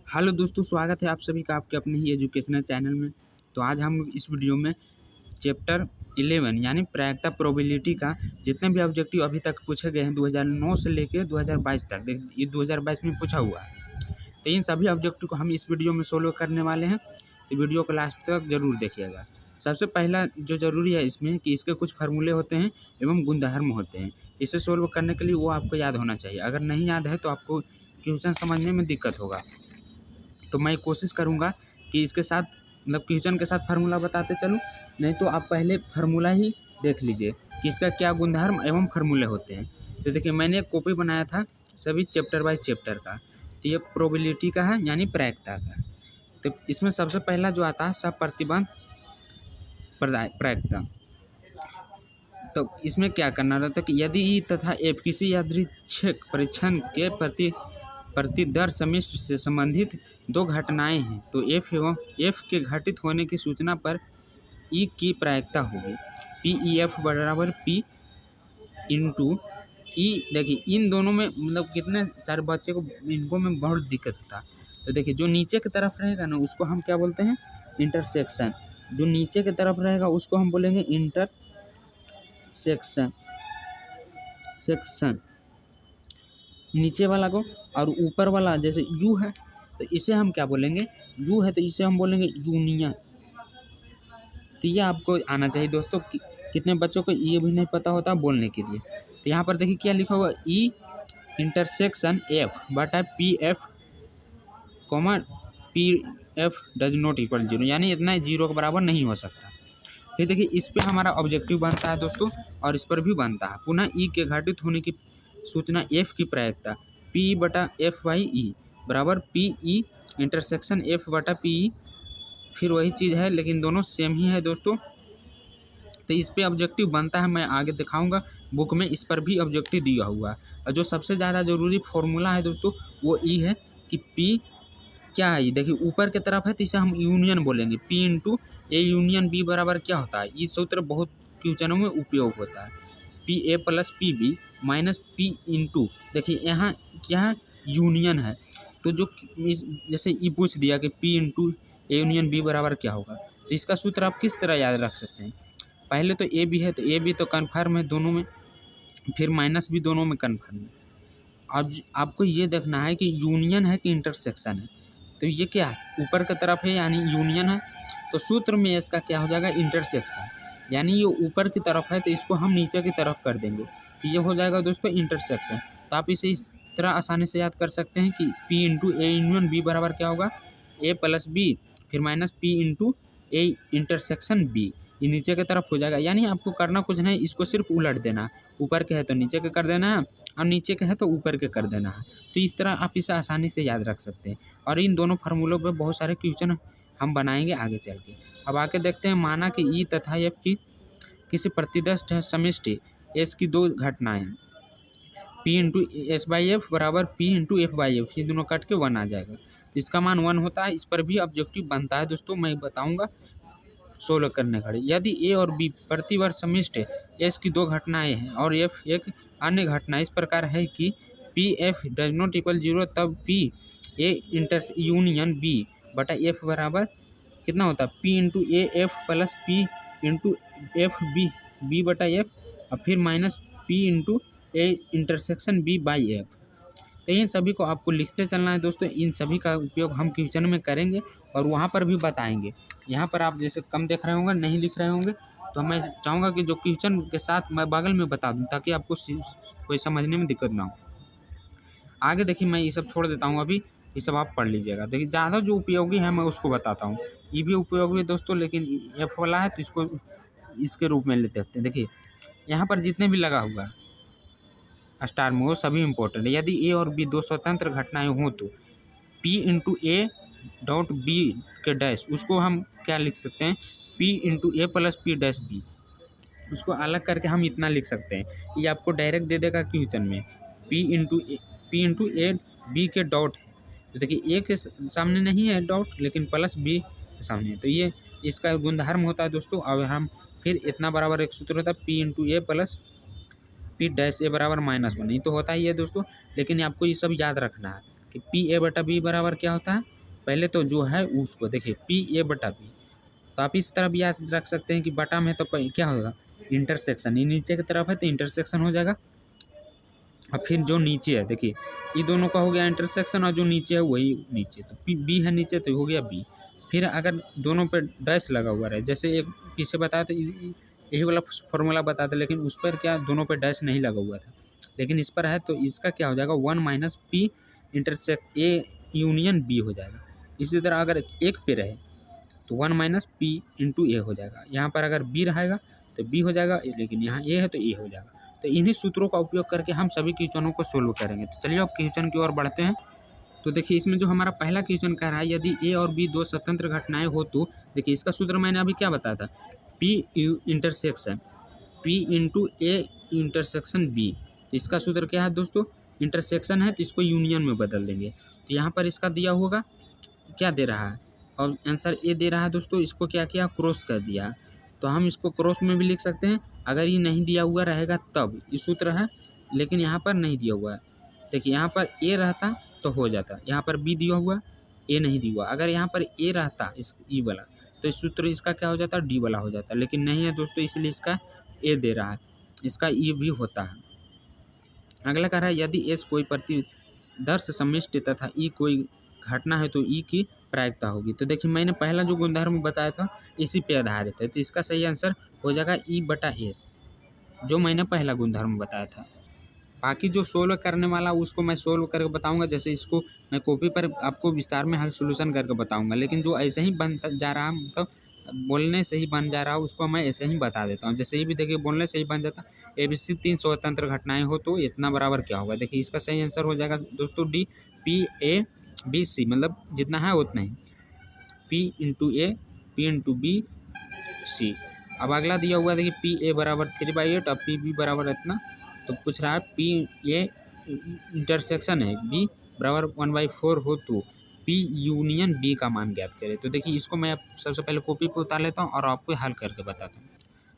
Hello दोस्तों, स्वागत है आप सभी का आपके अपने ही एजुकेशनल चैनल में। तो आज हम लोग इस वीडियो में चैप्टर 11 यानी प्रायिकता प्रोबेबिलिटी का जितने भी ऑब्जेक्टिव अभी तक पूछे गए हैं 2009 से लेकर 2022 तक, ये 2022 में पूछा हुआ है। तो इन सभी ऑब्जेक्टिव को हम इस वीडियो में सोल्व करने वाले हैं। तो वीडियो को लास्ट तक जरूर देखिएगा। सबसे पहला जो ज़रूरी है इसमें कि इसके कुछ फार्मूले होते हैं एवं गुणधर्म होते हैं। इसे सोल्व करने के लिए वो आपको याद होना चाहिए। अगर नहीं याद है तो आपको क्वेश्चन समझने में दिक्कत होगा। तो मैं कोशिश करूँगा कि इसके साथ क्वेश्चन के साथ फार्मूला बताते चलूँ, नहीं तो आप पहले फार्मूला ही देख लीजिए कि इसका क्या गुणधर्म एवं फार्मूले होते हैं। तो देखिए, मैंने एक कॉपी बनाया था सभी चैप्टर बाय चैप्टर का। तो ये प्रोबेबिलिटी का है यानी प्रायिकता का। तो इसमें सबसे पहला जो आता है सहप्रतिबंध प्रायिकता। तो इसमें क्या करना रहता है कि यदि ई तथा एफ किसी यादृच्छिक परीक्षण के प्रतिदर समिष्टि से संबंधित दो घटनाएं हैं तो एफ एवं एफ के घटित होने की सूचना पर ई की प्रायिकता होगी पी ई एफ बराबर पी इंटू ई। देखिए, इन दोनों में कितने सारे बच्चे को इनको में बहुत दिक्कत होता है। तो देखिए, जो नीचे की तरफ रहेगा ना उसको हम क्या बोलते हैं, इंटरसेक्शन। जो नीचे की तरफ रहेगा उसको हम बोलेंगे इंटरसेक्शन नीचे वाला को। और ऊपर वाला जैसे यू है तो इसे हम क्या बोलेंगे, यू है तो इसे हम बोलेंगे यूनियन। तो ये आपको आना चाहिए दोस्तों। कितने बच्चों को ये भी नहीं पता होता बोलने के लिए। तो यहाँ पर देखिए क्या लिखा हुआ, ई इंटरसेक्शन एफ बटा P F comma P F does not equal zero, यानी इतना जीरो के बराबर नहीं हो सकता। फिर देखिए, इस पे हमारा ऑब्जेक्टिव बनता है दोस्तों और इस पर भी बनता है। पुनः ई के घटित होने की सूचना एफ की प्रायिकता पी बटा एफ बाई ई बराबर पी ई इंटरसेक्शन एफ बटा पी ई। फिर वही चीज़ है लेकिन दोनों सेम ही है दोस्तों। तो इस पे ऑब्जेक्टिव बनता है, मैं आगे दिखाऊंगा। बुक में इस पर भी ऑब्जेक्टिव दिया हुआ है। और जो सबसे ज़्यादा ज़रूरी फॉर्मूला है दोस्तों वो ई है कि पी क्या है। देखिए, ऊपर की तरफ है तो इसे हम यूनियन बोलेंगे, P into A union B बराबर क्या होता है। ये सूत्र बहुत क्वेश्चनों में उपयोग होता है, P A plus P B minus P into. देखिए यहाँ क्या है, यूनियन है। तो जो जैसे ये पूछ दिया कि P into A union B बराबर क्या होगा, तो इसका सूत्र आप किस तरह याद रख सकते हैं। पहले तो ए बी है तो ए बी तो कन्फर्म है दोनों में, फिर माइनस भी दोनों में कन्फर्म है। अब आपको ये देखना है कि यूनियन है कि इंटरसेक्शन है। तो ये क्या है, ऊपर की तरफ है यानी यूनियन है, तो सूत्र में इसका क्या हो जाएगा, इंटरसेक्शन। यानी ये ऊपर की तरफ है तो इसको हम नीचे की तरफ कर देंगे तो ये हो जाएगा दोस्तों इंटरसेक्शन। तो आप इसे इस तरह आसानी से याद कर सकते हैं कि P into A union B बराबर क्या होगा, ए प्लस बी फिर minus P into A intersection B. ये नीचे की तरफ हो जाएगा। यानी आपको करना कुछ नहीं, इसको सिर्फ उलट देना। ऊपर के है तो नीचे के कर देना है और नीचे के है तो ऊपर के कर देना है। तो इस तरह आप इसे आसानी से याद रख सकते हैं। और इन दोनों फार्मूलों पे बहुत सारे क्वेश्चन हम बनाएंगे आगे चल के। अब आके देखते हैं, माना कि ई तथा एफ की किसी प्रतिदर्श समिष्टि एस की दो घटनाएं P into S by F बराबर P into F by F, ये दोनों कट के 1 आ जाएगा। तो इसका मान 1 होता है। इस पर भी ऑब्जेक्टिव बनता है दोस्तों, मैं बताऊंगा सोल्व करने खड़े। यदि ए और बी प्रतिवर्ष समिष्ट एस की दो घटनाएं हैं और एफ एक अन्य घटना इस प्रकार है कि P F does not equal zero, तब P A inter union B बटा एफ बराबर कितना होता है, P into A F plus P into F B B बटा एफ और फिर minus P into A intersection B by F. तो इन सभी को आपको लिखते चलना है दोस्तों। इन सभी का उपयोग हम क्वेश्चन में करेंगे और वहाँ पर भी बताएंगे। यहाँ पर आप जैसे कम देख रहे होंगे, नहीं लिख रहे होंगे, तो मैं चाहूँगा कि जो क्वेश्चन के साथ मैं बगल में बता दूँ ताकि आपको कोई समझने में दिक्कत ना हो। आगे देखिए, मैं ये सब छोड़ देता हूँ अभी, ये सब आप पढ़ लीजिएगा। देखिए, ज़्यादा जो उपयोगी है मैं उसको बताता हूँ। ये भी उपयोगी है दोस्तों, लेकिन एफ वाला है तो इसको इसके रूप में लेते हैं। देखिए, यहाँ पर जितने भी लगा हुआ है स्टार में वो सभी इंपॉर्टेंट है। यदि ए और बी दो स्वतंत्र घटनाएं हों तो P into A dot B के डैश, उसको हम क्या लिख सकते हैं, P into A plus P dash B. उसको अलग करके हम इतना लिख सकते हैं, ये आपको डायरेक्ट दे देगा क्वेश्चन में। पी इंटू ए बी के डॉट है, तो देखिए ए के सामने नहीं है डॉट लेकिन प्लस बी के सामने है, तो ये इसका गुणधर्म होता है दोस्तों। और हम फिर इतना बराबर एक सूत्र होता है P into A plus P dash ए बराबर -1, नहीं तो होता ही है दोस्तों। लेकिन आपको ये सब याद रखना है कि पी ए बटा बी बराबर क्या होता है, पहले तो जो है उसको देखिए पी ए बटा बी, तो आप इस तरफ याद रख सकते हैं कि बटा में तो क्या होगा इंटरसेक्शन, ये नीचे की तरफ है तो इंटरसेक्शन हो जाएगा। और फिर जो नीचे है देखिए ये दोनों का हो गया इंटरसेक्शन और जो नीचे है वही नीचे, तो बी है नीचे तो हो गया बी। फिर अगर दोनों पे डैश लगा हुआ रहे, जैसे एक पीछे बताया तो यही वाला फॉर्मूला बताया था, लेकिन उस पर क्या दोनों पे डैश नहीं लगा हुआ था, लेकिन इस पर है तो इसका क्या हो जाएगा 1 minus P intersect A union B हो जाएगा। इसी तरह अगर एक पे रहे तो 1 माइनस पी इंटू ए हो जाएगा। यहाँ पर अगर बी रहेगा तो बी हो जाएगा, लेकिन यहाँ ए है तो ए हो जाएगा। तो इन्हीं सूत्रों का उपयोग करके हम सभी क्वेश्चनों को सोल्व करेंगे। तो चलिए अब क्वेश्चन की ओर बढ़ते हैं। तो देखिए इसमें जो हमारा पहला क्वेश्चन कह रहा है यदि ए और बी दो स्वतंत्र घटनाएं हो तो देखिए इसका सूत्र मैंने अभी क्या बताया था, P intersection P into A intersection B. तो इसका सूत्र क्या है दोस्तों, इंटरसेक्शन है तो इसको यूनियन में बदल देंगे। तो यहाँ पर इसका दिया होगा क्या दे रहा है और आंसर ए दे रहा है दोस्तों, इसको क्या किया क्रॉस कर दिया। तो हम इसको क्रॉस में भी लिख सकते हैं, अगर ये नहीं दिया हुआ रहेगा तब ये सूत्र है, लेकिन यहाँ पर नहीं दिया हुआ है। देखिए यहाँ पर ए रहता तो हो जाता, यहाँ पर बी दिया हुआ ए नहीं दिया हुआ, अगर यहाँ पर ए रहता इस ई वाला तो इस सूत्र इसका क्या हो जाता डी वाला हो जाता, लेकिन नहीं है दोस्तों इसलिए इसका ए दे रहा है, इसका ई भी होता है। अगला कह रहा है यदि एस कोई प्रतिदर्श समिष्टि तथा ई कोई घटना है तो ई की प्रायिकता होगी। तो देखिए मैंने पहला जो गुणधर्म बताया था इसी पे आधारित है, तो इसका सही आंसर हो जाएगा ई बटा एस, जो मैंने पहला गुणधर्म बताया था। बाकी जो सोल्व करने वाला उसको मैं सोल्व करके बताऊंगा, जैसे इसको मैं कॉपी पर आपको विस्तार में हल सोल्यूशन करके बताऊंगा, लेकिन जो ऐसे ही बन जा रहा मतलब बोलने से ही बन जा रहा है उसको मैं ऐसे ही बता देता हूँ। जैसे ही भी देखिए बोलने से ही बन जाता, ABC 3 स्वतंत्र घटनाएं हो तो इतना बराबर क्या होगा। देखिए इसका सही आंसर हो जाएगा दोस्तों D P A B C, मतलब जितना है उतना ही P into A P into B C. अब अगला दिया हुआ देखिए पी ए बराबर 3/8 और पी बी बराबर इतना, तो पूछ रहा है पी ए इंटरसेक्शन है बी बराबर 1/4 हो तो पी यूनियन बी का मान ज्ञात करें। तो देखिए इसको मैं सबसे पहले कॉपी पे उतार लेता हूँ और आपको हल करके बताता हूँ।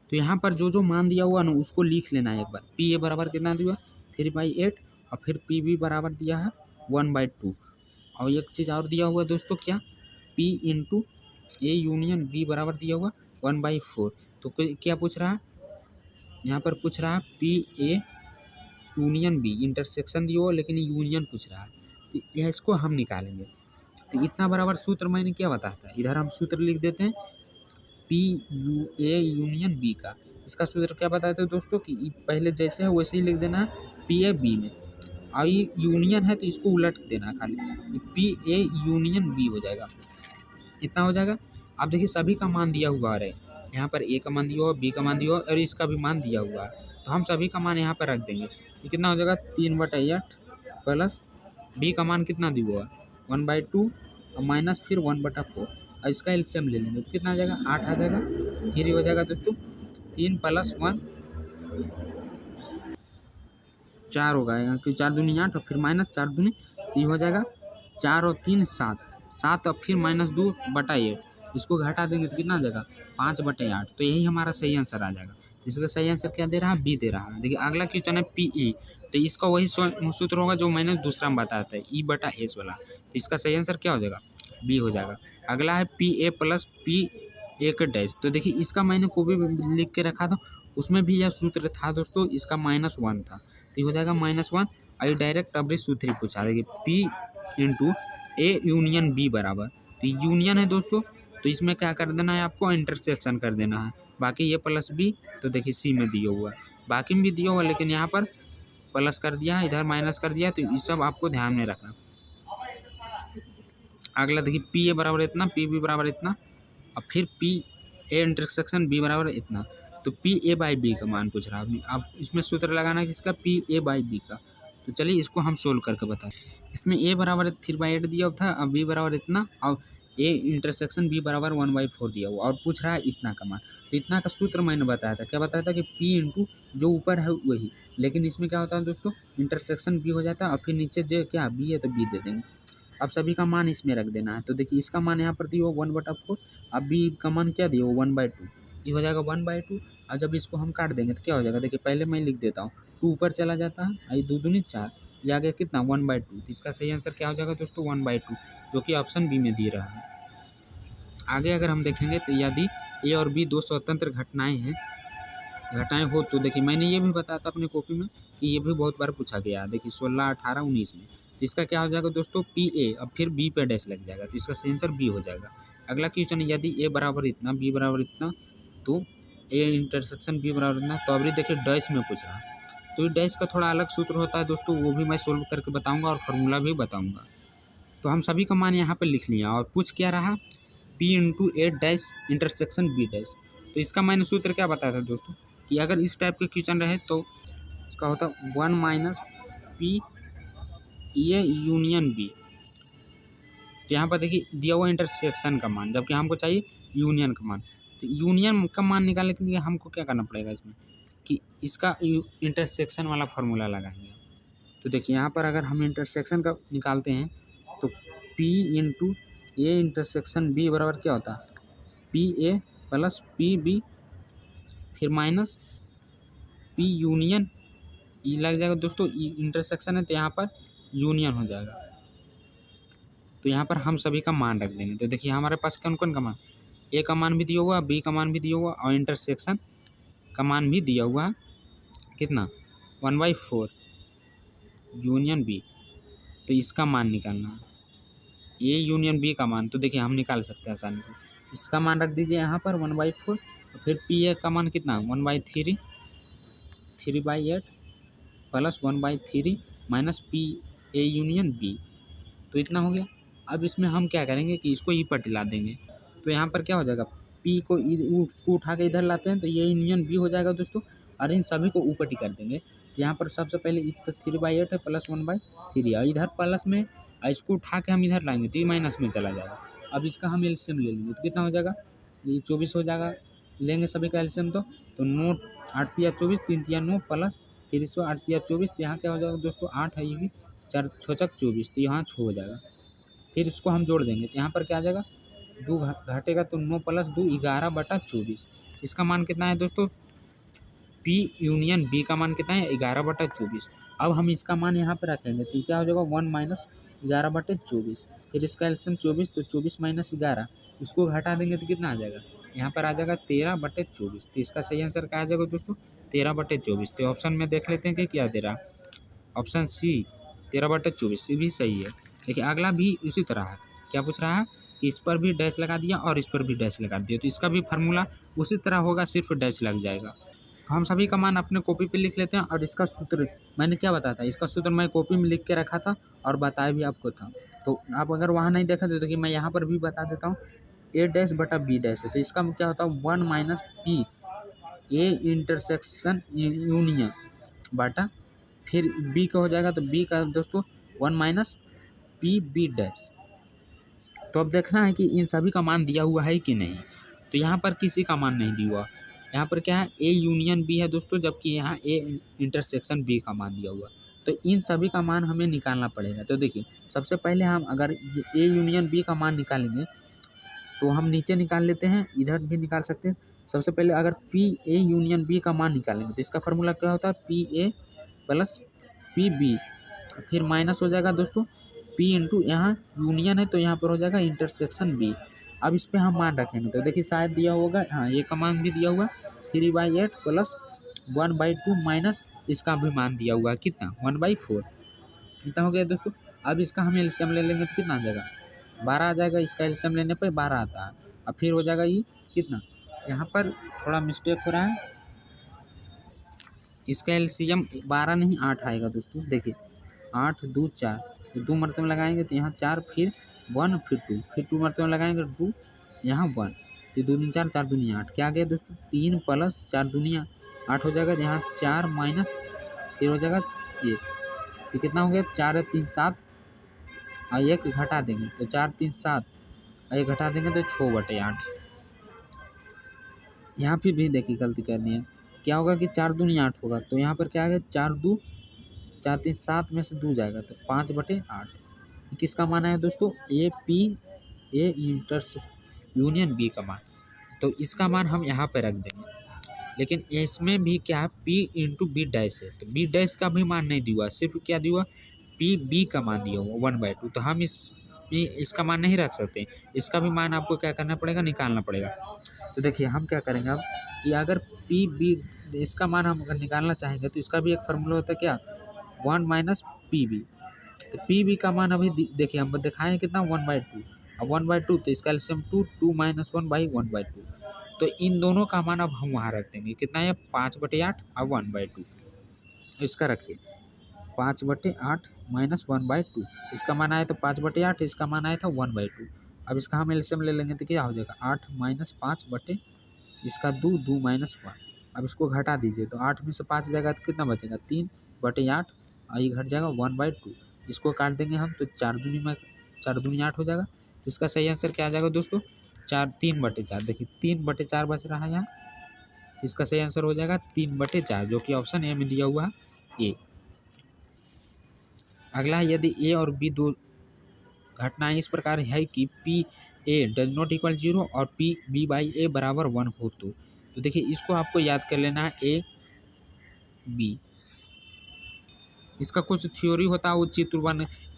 तो यहाँ पर जो जो मान दिया हुआ ना उसको लिख लेना है एक बार। पी ए बराबर कितना दिया 3/8 और फिर पी बी बराबर दिया है 1/2, और एक चीज़ और दिया हुआ है दोस्तों क्या, P into A union B बराबर दिया हुआ 1/4। तो क्या पूछ रहा है यहाँ पर, पूछ रहा है P A union B, intersection दिया हुआ लेकिन यूनियन पूछ रहा है, तो यह इसको हम निकालेंगे। तो इतना बराबर सूत्र मैंने क्या बताया था, इधर हम सूत्र लिख देते हैं P U A union B का। इसका सूत्र क्या बताया था दोस्तों कि पहले जैसे है वैसे ही लिख देना है पी ए बी में, और ये यूनियन है तो इसको उलट देना है खाली, पी ए यूनियन बी हो जाएगा, इतना हो जाएगा। अब देखिए सभी का मान दिया हुआ है, यहाँ पर ए का मान दिया हुआ, बी का मान दिया हुआ और इसका भी मान दिया हुआ है, तो हम सभी का मान यहाँ पर रख देंगे। तो कितना हो जाएगा 3/8 प्लस बी का मान कितना दिया हुआ 1/2 और माइनस फिर 1/4, और इसका एलसीएम ले लेंगे तो कितना आ जाएगा 8 आ जाएगा। फिर हो जाएगा दोस्तों 3 + 1 4 होगा, यहाँ की 4 दूनी 8 और फिर माइनस 4 दूनी 3 हो जाएगा, 4 और 3 7 7 और फिर -2/8, इसको घटा देंगे तो कितना आ जाएगा 5/8। तो यही हमारा सही आंसर आ जाएगा। तो इसका सही आंसर क्या दे रहा है, बी दे रहा है। देखिए अगला क्वेश्चन है पी ई, तो इसका वही सूत्र होगा जो मैंने दूसरा में बताया था ई बटा एस वाला, तो इसका सही आंसर क्या हो जाएगा बी हो जाएगा। अगला है P A plus P A का डैश, तो देखिए इसका मैंने को भी लिख के रखा था, उसमें भी यह सूत्र था दोस्तों, इसका -1 था, तो हो जाएगा -1। आई डायरेक्ट अब सूत्र ही पूछा, देखिए P into A union B बराबर, तो यूनियन है दोस्तों, तो इसमें क्या कर देना है आपको इंटरसेक्शन कर देना है। बाकी ये प्लस बी तो देखिए सी में दिया हुआ है, बाकी में भी दिया हुआ लेकिन यहाँ पर प्लस कर दिया, इधर माइनस कर दिया, तो ये सब आपको ध्यान में रखना। अगला देखिए पी ए बराबर इतना, पी बी बराबर इतना, और फिर पी ए इंटरसेक्शन बी बराबर इतना, तो पी ए बाई बी का मान पूछ रहा है। आप इसमें सूत्र लगाना है किसका, पी ए बाई बी का। तो चलिए इसको हम सोल्व करके बताएं। इसमें ए बराबर 3/8 दिया था, अब बी बराबर इतना, और ए इंटरसेक्शन बी बराबर 1/4 दिया हुआ, और पूछ रहा है इतना का मान। तो इतना का सूत्र मैंने बताया था, क्या बताया था कि पी इंटू जो ऊपर है वही, लेकिन इसमें क्या होता है दोस्तों इंटरसेक्शन बी हो जाता है और फिर नीचे जो क्या बी है तो बी दे देंगे। अब सभी का मान इसमें रख देना है। तो देखिए इसका मान यहाँ पर दिया हो 1/4, अब बी का मान क्या दिया हो 1/2, ये हो जाएगा 1/2। और जब इसको हम काट देंगे तो क्या हो जाएगा, देखिए पहले मैं लिख देता हूँ, 2 ऊपर चला जाता है, आई 2 दूनी 4, ये आ गया कितना 1/2। तो इसका सही आंसर क्या हो जाएगा दोस्तों 1/2, जो कि ऑप्शन बी में दे रहा है। आगे अगर हम देखेंगे तो यदि ए और बी दो स्वतंत्र घटनाएं हो तो देखिए मैंने ये भी बताया था अपनी कॉपी में कि ये भी बहुत बार पूछा गया है। देखिए 16, 18, 19 में। तो इसका क्या हो जाएगा दोस्तों पी ए, अब फिर बी पे डैश लग जाएगा, तो इसका सही आंसर बी हो जाएगा। अगला क्वेश्चन है यदि ए बराबर इतना, बी बराबर इतना, तो ए इंटरसेक्शन बी बराबर इतना। तो अभी देखिए डैश में पूछ रहा है, तो ये डैश का थोड़ा अलग सूत्र होता है दोस्तों, वो भी मैं सोल्व करके बताऊँगा और फार्मूला भी बताऊँगा। तो हम सभी का मान यहाँ पर लिख लिया और पूछ क्या रहा, P into A dash intersection B dash. तो इसका मैंने सूत्र क्या बताया था दोस्तों कि अगर इस टाइप के क्वेश्चन रहे तो इसका होता 1 minus P A union B. तो यहाँ पर देखिए दिया हुआ इंटरसेक्शन का मान, जबकि हमको चाहिए यूनियन का मान। तो यूनियन का मान निकालने के लिए हमको क्या करना पड़ेगा इसमें कि इसका इंटरसेक्शन वाला फार्मूला लगाएंगे। तो देखिए यहाँ पर अगर हम इंटरसेक्शन का निकालते हैं तो P into A intersection B बराबर क्या होता है, P A plus P B फिर माइनस पी यूनियन, ये लग जाएगा दोस्तों इंटरसेक्शन है तो यहाँ पर यूनियन हो जाएगा। तो यहाँ पर हम सभी का मान रख देंगे। तो देखिए हमारे पास कौन कौन का मान, ए का मान भी दिया हुआ, बी का मान भी दिया हुआ और इंटरसेक्शन का मान भी दिया हुआ है कितना 1/4 यूनियन बी। तो इसका मान निकालना है ए यूनियन बी का मान। तो देखिए हम निकाल सकते हैं आसानी से, इसका मान रख दीजिए यहाँ पर 1/4, फिर पी ए का मान कितना 1/3, 3/8 plus 1/3 minus P A union B. तो इतना हो गया। अब इसमें हम क्या करेंगे कि इसको ई पर ला देंगे। तो यहाँ पर क्या हो जाएगा, पी को उसको उठा के इधर लाते हैं तो ये यूनियन बी हो जाएगा दोस्तों, और इन सभी को ऊपर टी कर देंगे। तो यहाँ पर सबसे पहले 3/8 है प्लस 1/3 और इधर प्लस में, और इसको उठा के हम इधर लाएंगे तो ये माइनस में चला जाएगा। अब इसका हम एलसीएम ले लेंगे तो कितना हो जाएगा, ये 24 हो जाएगा, लेंगे सभी का एलसीएम। तो 9 8 तिया 24, 3 तिया 9 प्लस फिर इसको 8 तिया 24, तो यहाँ क्या हो जाएगा दोस्तों 8 है, ये भी 4 6 24, तो यहाँ 6 हो जाएगा। फिर इसको हम जोड़ देंगे तो यहाँ पर क्या आ जाएगा 2 घटेगा तो 9 प्लस 2 11/24। इसका मान कितना है दोस्तों, पी यूनियन बी का मान कितना है 11/24। अब हम इसका मान यहाँ पर रखेंगे तो क्या हो जाएगा 1 माइनस 11/24, फिर इसका एलसीएम 24, तो 24 माइनस 11, इसको घटा देंगे तो कितना आ जाएगा, यहाँ पर आ जाएगा 13/24। तो इसका सही आंसर क्या आ जाएगा दोस्तों 13/24। तो ऑप्शन में देख लेते हैं कि क्या दे रहा, ऑप्शन सी 13/24 भी सही है। देखिए अगला भी उसी तरह है, क्या पूछ रहा है कि इस पर भी डैश लगा दिया और इस पर भी डैश लगा दिया, तो इसका भी फार्मूला उसी तरह होगा, सिर्फ डैश लग जाएगा। तो हम सभी का मान अपने कॉपी पे लिख लेते हैं और इसका सूत्र मैंने क्या बताया था, इसका सूत्र मैं कॉपी में लिख के रखा था और बताया भी आपको था। तो आप अगर वहाँ नहीं देखा तो देखिए मैं यहाँ पर भी बता देता हूँ, ए डैश बटा बी डैश है, तो इसका क्या होता है 1 minus P A intersection union बटा फिर बी का हो जाएगा, तो बी का दोस्तों 1 माइनस पी बी डैश। तो अब देखना है कि इन सभी का मान दिया हुआ है कि नहीं। तो यहाँ पर किसी का मान नहीं दिया हुआ, यहाँ पर क्या है ए यूनियन बी है दोस्तों, जबकि यहाँ ए इंटरसेक्शन बी का मान दिया हुआ। तो इन सभी का मान हमें निकालना पड़ेगा। तो देखिए सबसे पहले हम अगर ए यूनियन बी का मान निकालेंगे तो हम नीचे निकाल लेते हैं, इधर भी निकाल सकते हैं। सबसे पहले अगर पी ए यूनियन बी का मान निकालेंगे तो इसका फार्मूला क्या होता है P A plus P B, फिर माइनस हो जाएगा दोस्तों पी इंटू यहाँ यूनियन है तो यहाँ पर हो जाएगा इंटरसेक्शन बी। अब इस पर हम मान रखेंगे तो देखिए शायद दिया होगा, हाँ ये का मान भी दिया हुआ 3/8 प्लस 1/2 माइनस इसका भी मान दिया हुआ है कितना 1/4, कितना हो गया दोस्तों। अब इसका हम एलसीएम ले लेंगे तो कितना आ जाएगा 12 आ जाएगा, इसका एलसीएम लेने पर 12 आता है। अब फिर हो जाएगा ये कितना, यहाँ पर थोड़ा मिस्टेक हो रहा है, इसका एलसीएम 12 नहीं 8 आएगा दोस्तों। देखिए 8 2 4, तो 2 मरतबे लगाएंगे तो यहाँ 4 फिर 1 फिर 2, फिर 2 मरतबे लगाएंगे 2 यहाँ 1, तो 2 दूनी 4 4 दूनी 8, क्या आ गया दोस्तों 3 प्लस 4 दूनिया 8 हो जाएगा, यहाँ 4 माइनस फिर हो जाएगा 1, तो कितना हो गया 4 3 7 और 1 घटा देंगे तो 4 3 7 और 1 घटा देंगे तो 6/8। यहाँ फिर भी देखिए गलती कर दी है, क्या होगा कि 4 दूनी 8 होगा, तो यहाँ पर क्या आ गया 4 2 4 3 7 में से 2 जाएगा तो 5/8। किसका मान है दोस्तों ए पी ए इंटरस यूनियन बी का मान। तो इसका मान हम यहाँ पे रख देंगे। लेकिन इसमें भी क्या है, P इंटू बी डैश है, तो बी डैश का भी मान नहीं दिया, सिर्फ क्या दिया, पी बी का मान दिया हुआ 1/2। तो हम इसका मान नहीं रख सकते, इसका भी मान आपको क्या करना पड़ेगा, निकालना पड़ेगा। तो देखिए हम क्या करेंगे अब कि अगर पी बी इसका मान हम अगर निकालना चाहेंगे तो इसका भी एक फार्मूला होता है क्या, 1 माइनस पी बी। तो पी बी का मान अभी देखिए हम दिखाएं कितना, 1/2। अब 1/2 तो इसका एलसीएम 2 माइनस 1/1/2। तो इन दोनों का मान अब हम वहाँ रख देंगे, कितना है 5/8 और 1/2। इसका रखिए 5/8 माइनस 1/2, इसका मान आया तो 5/8, इसका मान आया था 1/2। अब इसका हम एलसीएम ले लेंगे तो क्या हो जाएगा, 8 माइनस 5 बटे इसका 2 माइनस 1। अब इसको घटा दीजिए तो 8 में से 5 जाएगा तो कितना बचेगा, 3/8 और ये घट जाएगा 1/2। इसको काट देंगे हम तो 4 दूनी 8 हो जाएगा। तो इसका सही आंसर क्या आ जाएगा दोस्तों, 3/4। देखिए 3/4 बच रहा है यहाँ, तो इसका सही आंसर हो जाएगा 3/4, जो कि ऑप्शन ए में दिया हुआ है, ए। अगला है, यदि ए और बी दो घटनाएं इस प्रकार है कि P A does not equal 0 और पी बी बाई ए बराबर 1 हो तो देखिए इसको आपको याद कर लेना है, ए बी। इसका कुछ थ्योरी होता है, वो चित्र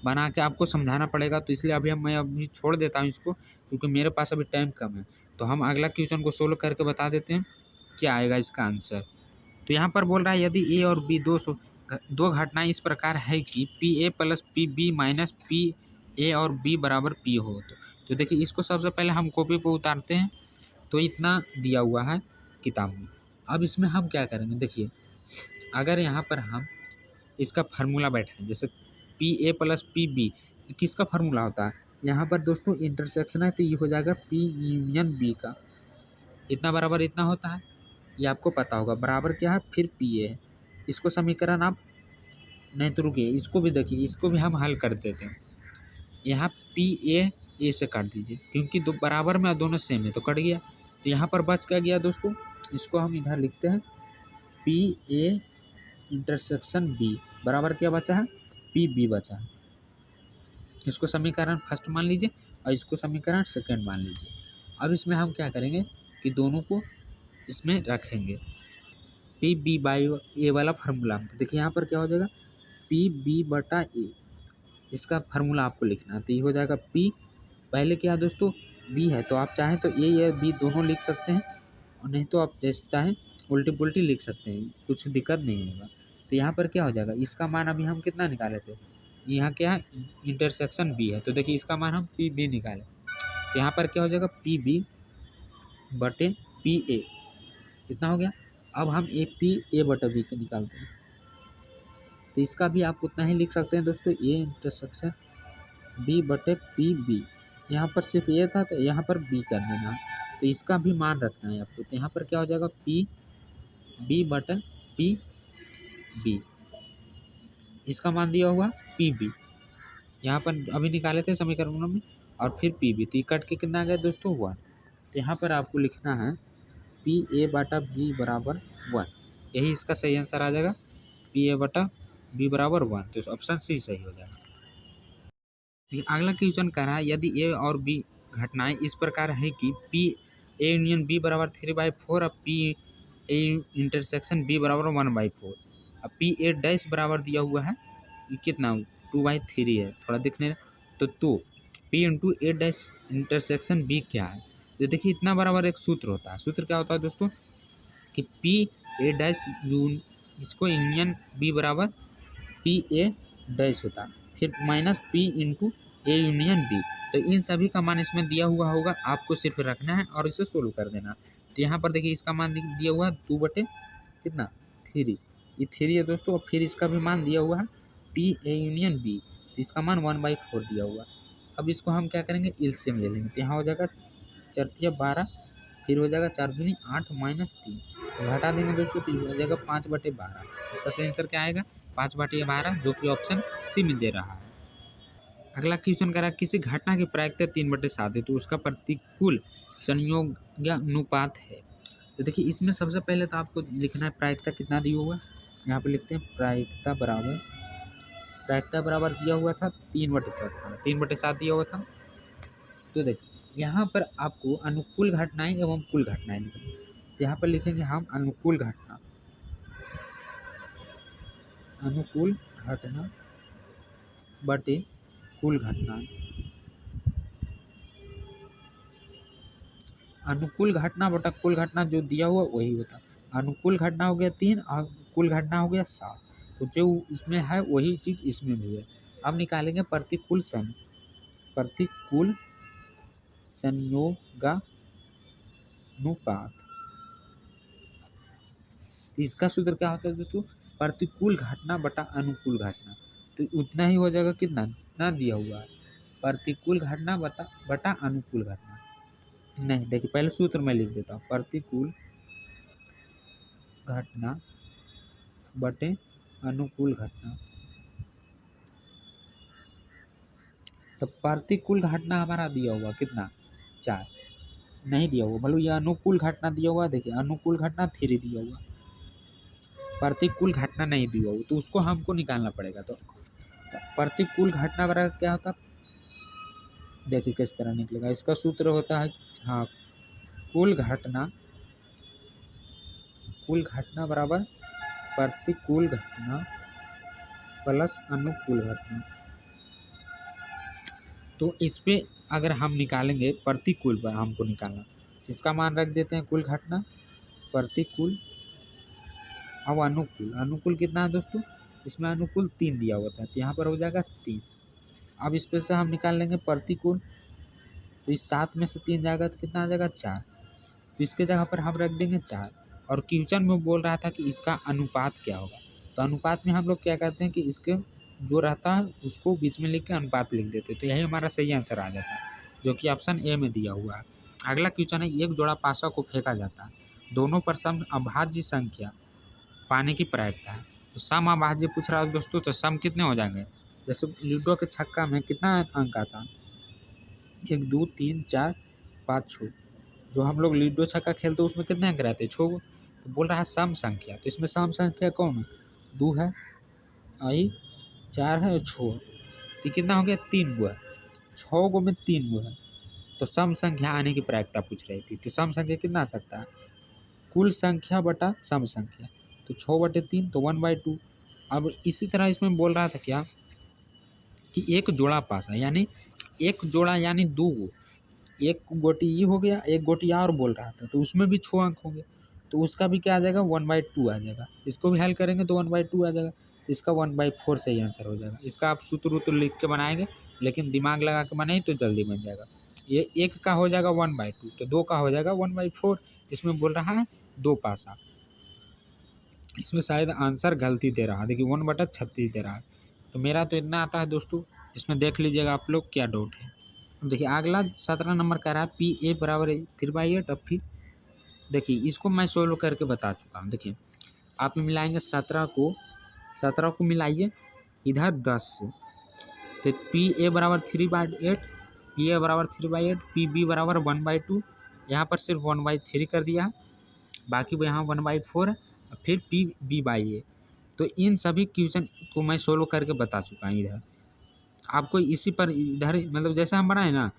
बना के आपको समझाना पड़ेगा, तो इसलिए मैं अभी छोड़ देता हूँ इसको, क्योंकि मेरे पास अभी टाइम कम है। तो हम अगला क्वेश्चन को सोल्व करके बता देते हैं क्या आएगा इसका आंसर। तो यहाँ पर बोल रहा है, यदि ए और बी दो घटनाएं इस प्रकार है कि P A plus P B minus P A और बी बराबर पी हो तो देखिए इसको सबसे पहले हम कॉपी पर उतारते हैं। तो इतना दिया हुआ है किताब में। अब इसमें हम क्या करेंगे, देखिए अगर यहाँ पर हम इसका फार्मूला बैठाएं, जैसे P A plus P B किसका फार्मूला होता है, यहाँ पर दोस्तों इंटरसेक्शन है तो ये हो जाएगा पी यूनियन बी का, इतना बराबर इतना होता है, ये आपको पता होगा। बराबर क्या है, फिर पी ए है। इसको समीकरण आप नहीं तो रुकिए, इसको भी देखिए, इसको भी हम हल कर देते हैं। यहाँ पी ए से काट दीजिए, क्योंकि दो बराबर में दोनों सेम है तो कट गया। तो यहाँ पर बच क्या गया दोस्तों, इसको हम इधर लिखते हैं, पी ए इंटरसेक्शन बी बराबर क्या बचा है, पी बी बचा है। इसको समीकरण फर्स्ट मान लीजिए और इसको समीकरण सेकंड मान लीजिए। अब इसमें हम क्या करेंगे कि दोनों को इसमें रखेंगे, पी बी बाई ए वाला फार्मूला। तो देखिए यहाँ पर क्या हो जाएगा, पी बी बटा ए, इसका फार्मूला आपको लिखना है। तो ये हो जाएगा पी, पहले क्या है दोस्तों, बी है, तो आप चाहें तो ए या बी दोनों लिख सकते हैं, और नहीं तो आप जैसे चाहें उल्टी पुल्टी लिख सकते हैं, कुछ दिक्कत नहीं होगा। तो यहाँ पर क्या हो जाएगा, इसका मान अभी हम कितना निकाले थे, यहाँ क्या है इंटरसेक्शन बी है, तो देखिए इसका मान हम पी बी निकाले। तो यहाँ पर क्या हो जाएगा, पी बी बटे पी ए, इतना हो गया। अब हम ए पी ए बटा बी को निकालते हैं, तो इसका भी आप उतना ही लिख सकते हैं दोस्तों, ए इंटरसेक्शन बी बटे पी बी। यहाँ पर सिर्फ ए था तो यहाँ पर बी कर देना, तो इसका भी मान रखना है आपको। तो यहाँ पर क्या हो जाएगा, पी बी बटे पी बी, इसका मान दिया हुआ पी बी, यहाँ पर अभी निकाले थे समीकरणों में, और फिर पी बी, तो ये कट के कितना आ गया दोस्तों, 1। तो यहाँ पर आपको लिखना है पी ए बटा बी बराबर 1, यही इसका सही आंसर आ जाएगा, पी ए बटा बी बराबर 1। तो ऑप्शन सी सही हो जाएगा। अगला क्वेश्चन कह रहा है, यदि ए और बी घटनाएं इस प्रकार है कि पी ए यूनियन बी बराबर 3/4 और पी ए इंटरसेक्शन बी बराबर 1/4। अब पी ए डैश बराबर दिया हुआ है, ये कितना 2/3 है, थोड़ा दिखने तो P into A dash intersection B क्या है। तो देखिए इतना बराबर एक सूत्र होता है, सूत्र क्या होता है दोस्तों, कि पी ए डैश इसको यूनियन बी बराबर पी ए डैश होता है, फिर minus P into A union B. तो इन सभी का मान इसमें दिया हुआ होगा, आपको सिर्फ रखना है और इसे सोल्व कर देना। तो यहाँ पर देखिए इसका मान दिया हुआ है 2/3, ये 3 है दोस्तों, और फिर इसका भी मान दिया हुआ है पी ए यूनियन बी, तो इसका मान 1/4 दिया हुआ। अब इसको हम क्या करेंगे, एलसीएम ले लेंगे। तो यहाँ हो जाएगा 4 12, फिर हो जाएगा 4 दूनी 8 माइनस 3, तो घटा देंगे दोस्तों, तो हो जाएगा 5/12। इसका सही आंसर क्या आएगा, 5/12, जो कि ऑप्शन सी में दे रहा है। अगला क्वेश्चन कह रहा है, किसी घटना की प्रायिकता 3/7 है तो उसका प्रतिकूल संयोगानुपात है। तो देखिए इसमें सबसे पहले तो आपको लिखना है प्रायिकता कितना दिया हुआ है, यहाँ पे लिखते हैं प्रायिकता बराबर दिया हुआ था 3/7 दिया हुआ था। तो देखिए यहाँ पर आपको अनुकूल घटनाएं एवं कुल घटनाएं लिखनी। तो यहाँ पर लिखेंगे हम अनुकूल घटना, अनुकूल घटना बटे कुल घटना। अनुकूल घटना बटा कुल घटना जो दिया हुआ वही होता। अनुकूल घटना हो गया 3 और कुल घटना हो गया 7। तो जो इसमें है वही चीज़ इसमें भी है। अब निकालेंगे प्रतिकूल संयोगानुपात। तो इसका सूत्र क्या होता है दोस्तों, प्रतिकूल घटना बटा अनुकूल घटना। तो उतना ही हो जाएगा, कितना ना दिया हुआ है, प्रतिकूल घटना बटा अनुकूल घटना। नहीं देखिए, पहले सूत्र में लिख देता हूँ, प्रतिकूल घटना बटे अनुकूल घटना। तो प्रतिकूल घटना हमारा दिया हुआ कितना 4, नहीं दिया हुआ, भले ये अनुकूल घटना दिया हुआ, देखिए अनुकूल घटना 3 दिया हुआ, प्रतिकूल घटना नहीं दिया हुआ, तो उसको हमको निकालना पड़ेगा। तो प्रतिकूल घटना बराबर क्या होता, देखिए किस तरह निकलेगा। इसका सूत्र होता है, हाँ, कुल घटना बराबर प्रतिकूल घटना प्लस अनुकूल घटना। तो इस पे अगर हम निकालेंगे प्रतिकूल पर हमको निकालना, इसका मान रख देते हैं कुल घटना प्रतिकूल। अब अनुकूल कितना है दोस्तों, इसमें अनुकूल 3 दिया हुआ था, तो यहाँ पर हो जाएगा 3। अब इस पे से हम निकाल लेंगे प्रतिकूल, तो इस 7 में से 3 जाएगा तो कितना आ जाएगा 4। तो इसके जगह पर हम रख देंगे 4। और क्वेश्चन में बोल रहा था कि इसका अनुपात क्या होगा, तो अनुपात में हम लोग क्या करते हैं कि इसके जो रहता है उसको बीच में लिख के अनुपात लिख देते, तो यही हमारा सही आंसर आ जाता है, जो कि ऑप्शन ए में दिया हुआ है। अगला क्वेश्चन है, एक जोड़ा पासा को फेंका जाता है, दोनों पर सम अभाज्य संख्या पाने की प्रायिकता है। तो सम अभाज्य पूछ रहा है दोस्तों, तो सम कितने हो जाएंगे, जैसे लूडो के छक्का में कितना अंक आता, 1 2 3 4 5 6, जो हम लोग लूडो छक्का खेलते हैं उसमें कितने अंक रहते हैं, 6। तो बोल रहा है सम संख्या, तो इसमें सम संख्या कौन है, 2 है, आई 4 है और 6, तो कितना हो गया 3 गो है, 6 गो में 3 गो है। तो सम संख्या आने की प्रायिकता पूछ रही थी, तो सम संख्या कितना आ सकता है, कुल संख्या बटा सम संख्या, तो 6/3 तो 1/2। अब इसी तरह इसमें बोल रहा था क्या कि एक जोड़ा पासा, यानी एक जोड़ा यानी 2 गो, एक गोटी ये हो गया, एक गोटी और बोल रहा था, तो उसमें भी 6 अंक होंगे, तो उसका भी क्या आ जाएगा 1/2 आ जाएगा। इसको भी हल करेंगे तो 1/2 आ जाएगा, तो इसका 1/4 सही आंसर हो जाएगा। इसका आप सूत्र लिख के बनाएंगे, लेकिन दिमाग लगा के बनाए तो जल्दी बन जाएगा। ये एक का हो जाएगा 1/2, तो 2 का हो जाएगा 1/4। इसमें बोल रहा है 2 पासा, इसमें शायद आंसर गलती दे रहा है, देखिए 1/36 दे रहा है। तो मेरा तो इतना आता है दोस्तों, इसमें देख लीजिएगा आप लोग क्या डाउट है। देखिए अगला 17 नंबर कह रहा है PA बराबर 3/8। अब फिर देखिए इसको मैं सोल्व करके बता चुका हूँ। देखिए आप मिलाएंगे 17 को मिलाइए इधर 10 से, तो PA बराबर 3/8, PA बराबर 3/8, PB बराबर 1/2, यहाँ पर सिर्फ 1/3 कर दिया है, बाकी यहाँ 1/4 है, फिर PB/A। तो इन सभी क्वेश्चन को मैं सोल्व करके बता चुका हूँ। इधर आपको इसी पर इधर मतलब जैसे हम बनाए ना,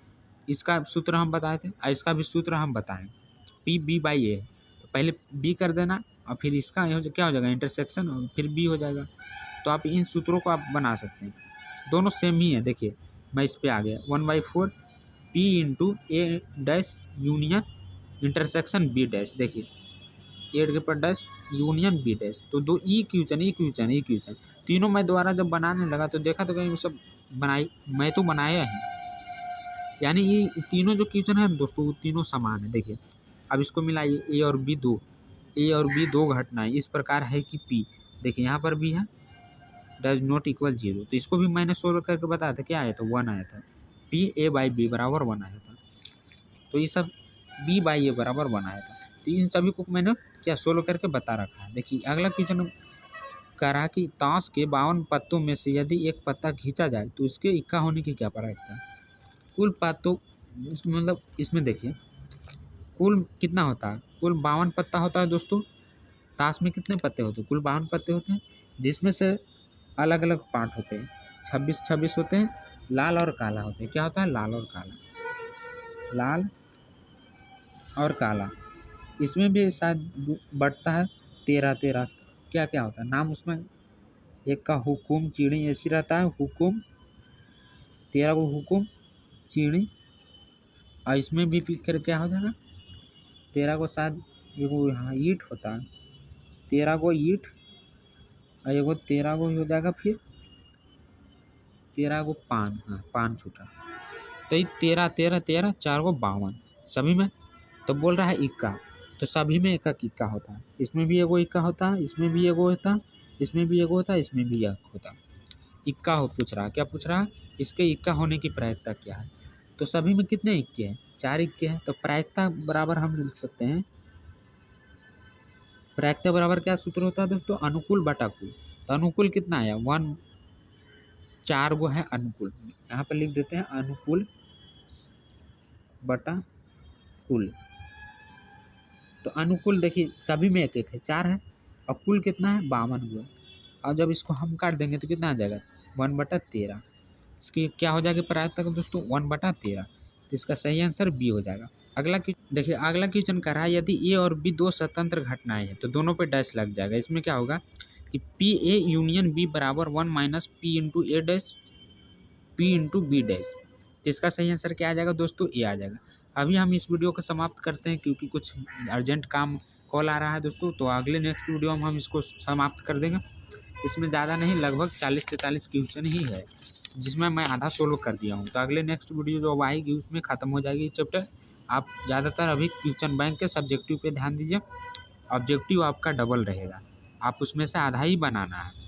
इसका सूत्र हम बताए थे और इसका भी सूत्र हम बताएं, PB/A, तो पहले B कर देना और फिर इसका क्या हो जाएगा इंटरसेक्शन और फिर B हो जाएगा। तो आप इन सूत्रों को आप बना सकते हैं, दोनों सेम ही है। देखिए मैं इस पर आ गया 1/4 P × A' union intersection B', देखिए A' यूनियन B', तो दो ई क्वेश्चन तीनों मैं दोबारा जब बनाने लगा तो देखा तो कहीं सब मैं तो बनाया ही, यानी ये तीनों जो क्वेश्चन है दोस्तों वो तीनों समान है। देखिए अब इसको मिलाइए, ए और बी दो घटनाएं इस प्रकार है कि P, देखिए यहाँ पर भी है डज नॉट इक्वल 0, तो इसको भी मैंने सोल्व करके बताया था, क्या आया था 1 आया था, PA/B बराबर 1 आया था, तो ये सब B/A बराबर 1 आया था। तो इन सभी को मैंने क्या सोल्व करके बता रखा है। देखिए अगला क्वेश्चन कह रहा कि ताश के 52 पत्तों में से यदि एक पत्ता खींचा जाए तो उसके इक्का होने की क्या प्रायिकता है। कुल पत्तों मतलब इसमें देखिए कुल कितना होता है, कुल 52 पत्ता होता है दोस्तों। ताश में कितने पत्ते होते हैं, कुल 52 पत्ते होते हैं, जिसमें से अलग अलग पार्ट होते हैं, 26 होते हैं, लाल और काला होते हैं। क्या होता है लाल और काला, इसमें भी शायद बढ़ता है 13 13। क्या क्या होता है नाम उसमें? एक का हुकुम चिड़ी ऐसी रहता है, हुकुम 13 को हुकुम चिड़ी। और इसमें भी फिर क्या हो जाएगा 13 को शायद एगो यहाँ ईंट होता है, 13 को ईंट और एगो 13 को हो जाएगा फिर 13 को पान। हाँ पान छूटा। तो ये 13 13 13 4 को 52 सभी में। तो बोल रहा है इक्का, तो सभी में एक एक इक्का होता है। इसमें भी एगो इक्का होता है, इसमें भी एगो होता है, इसमें भी एगो होता है, इसमें भी एक होता है। इक्का हो पूछ रहा है, क्या पूछ रहा है? इसके इक्का होने की प्रायिकता क्या है? तो सभी में कितने इक्के हैं? 4 इक्के हैं। तो प्रायिकता बराबर हम लिख सकते हैं, प्रायिकता बराबर क्या सूत्र होता है दोस्तों? अनुकूल बटा कुल। तो अनुकूल कितना आया? 1 4 गो है अनुकूल, यहाँ पर लिख देते हैं अनुकूल बटा कुल। तो अनुकूल देखिए सभी में एक एक है, 4 है, और कुल कितना है? 52 हुआ। और जब इसको हम काट देंगे तो कितना आ जाएगा? 1/13। इसकी क्या हो जाएगी प्रायिकता का दोस्तों? 1/13। तो इसका सही आंसर बी हो जाएगा। अगला देखिए अगला क्वेश्चन कर रहा है यदि ए और बी दो स्वतंत्र घटनाएं हैं तो दोनों पे डैश लग जाएगा। इसमें क्या होगा कि पी ए यूनियन बी बराबर 1 - P into A dash P into B dash. तो इसका सही आंसर क्या आ जाएगा दोस्तों? ए आ जाएगा। अभी हम इस वीडियो को समाप्त करते हैं क्योंकि कुछ अर्जेंट काम कॉल आ रहा है दोस्तों, तो अगले नेक्स्ट वीडियो में हम इसको समाप्त कर देंगे। इसमें ज़्यादा नहीं, लगभग 40-43 क्वेश्चन ही है जिसमें मैं आधा सोल्व कर दिया हूँ। तो अगले नेक्स्ट वीडियो जो आएगी उसमें ख़त्म हो जाएगी चैप्टर। आप ज़्यादातर अभी क्वेश्चन बैंक के सब्जेक्टिव पे ध्यान दीजिए, ऑब्जेक्टिव आपका डबल रहेगा, आप उसमें से आधा ही बनाना है।